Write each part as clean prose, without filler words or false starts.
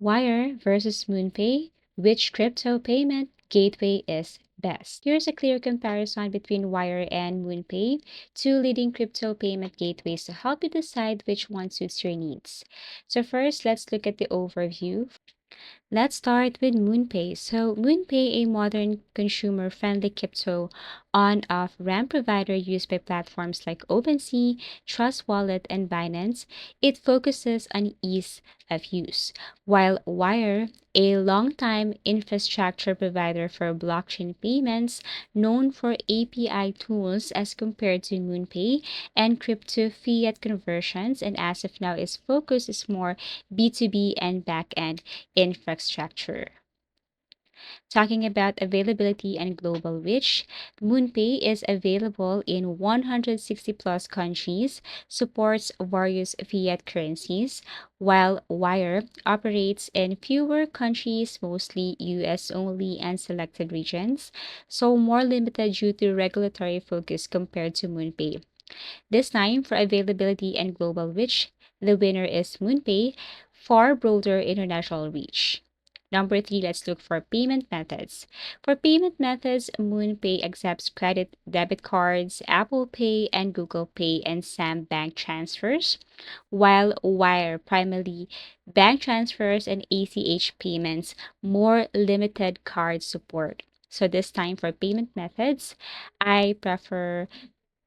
Wyre versus MoonPay, which crypto payment gateway is best? Here's a clear comparison between Wyre and MoonPay, two leading crypto payment gateways to help you decide which one suits your needs. So first, let's look at the overview. Let's start with MoonPay. So, MoonPay, a modern consumer-friendly crypto on-off ramp provider used by platforms like OpenSea, Trust Wallet, and Binance, it focuses on ease of use, while Wyre, a long-time infrastructure provider for blockchain payments, known for API tools as compared to MoonPay and crypto fiat conversions, and as of now, its focus is more B2B and back-end infrastructure. Talking about availability and global reach, MoonPay is available in 160 plus countries, supports various fiat currencies, while Wyre operates in fewer countries, mostly US only and selected regions, so more limited due to regulatory focus compared to MoonPay. This time, for availability and global reach, the winner is MoonPay, far broader international reach. Number three, let's look for payment methods. For payment methods, MoonPay accepts credit, debit cards, Apple Pay, and Google Pay, and some bank transfers, while Wyre primarily bank transfers and ACH payments, more limited card support. So this time for payment methods, I prefer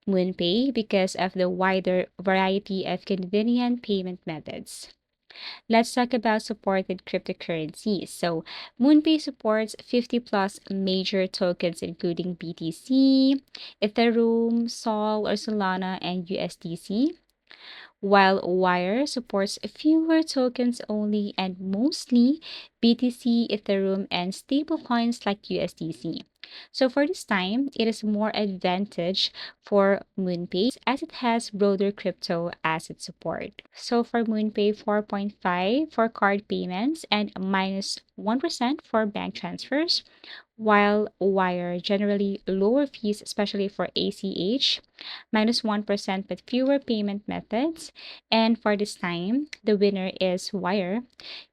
MoonPay because of the wider variety of convenient payment methods. Let's talk about supported cryptocurrencies. So, MoonPay supports 50 plus major tokens, including BTC, Ethereum, Sol or Solana, and USDC, while Wyre supports fewer tokens only and mostly BTC, Ethereum, and stablecoins like USDC. So for this time, it is more advantage for MoonPay as it has broader crypto asset support. So for MoonPay, 4.5 for card payments and minus 1% for bank transfers, while Wyre generally lower fees, especially for ACH, minus 1% but fewer payment methods. And for this time, the winner is Wyre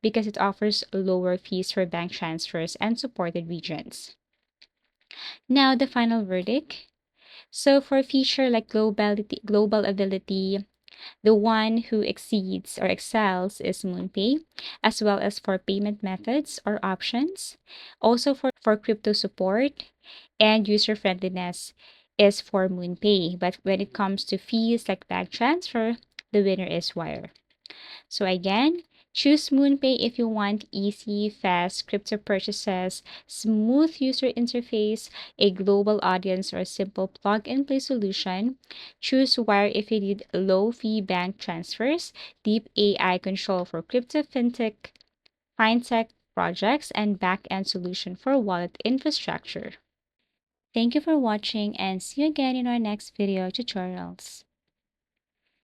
because it offers lower fees for bank transfers and supported regions. Now, the final verdict. So for feature like global ability, the one who exceeds or excels is MoonPay, as well as for payment methods or options. Also for crypto support and user friendliness is for MoonPay. But when it comes to fees like bank transfer, the winner is Wyre. So again, choose MoonPay if you want easy, fast crypto purchases, smooth user interface, a global audience, or a simple plug-and-play solution. Choose Wyre if you need low-fee bank transfers, deep AI control for crypto fintech projects, and back-end solution for wallet infrastructure. Thank you for watching and see you again in our next video tutorials.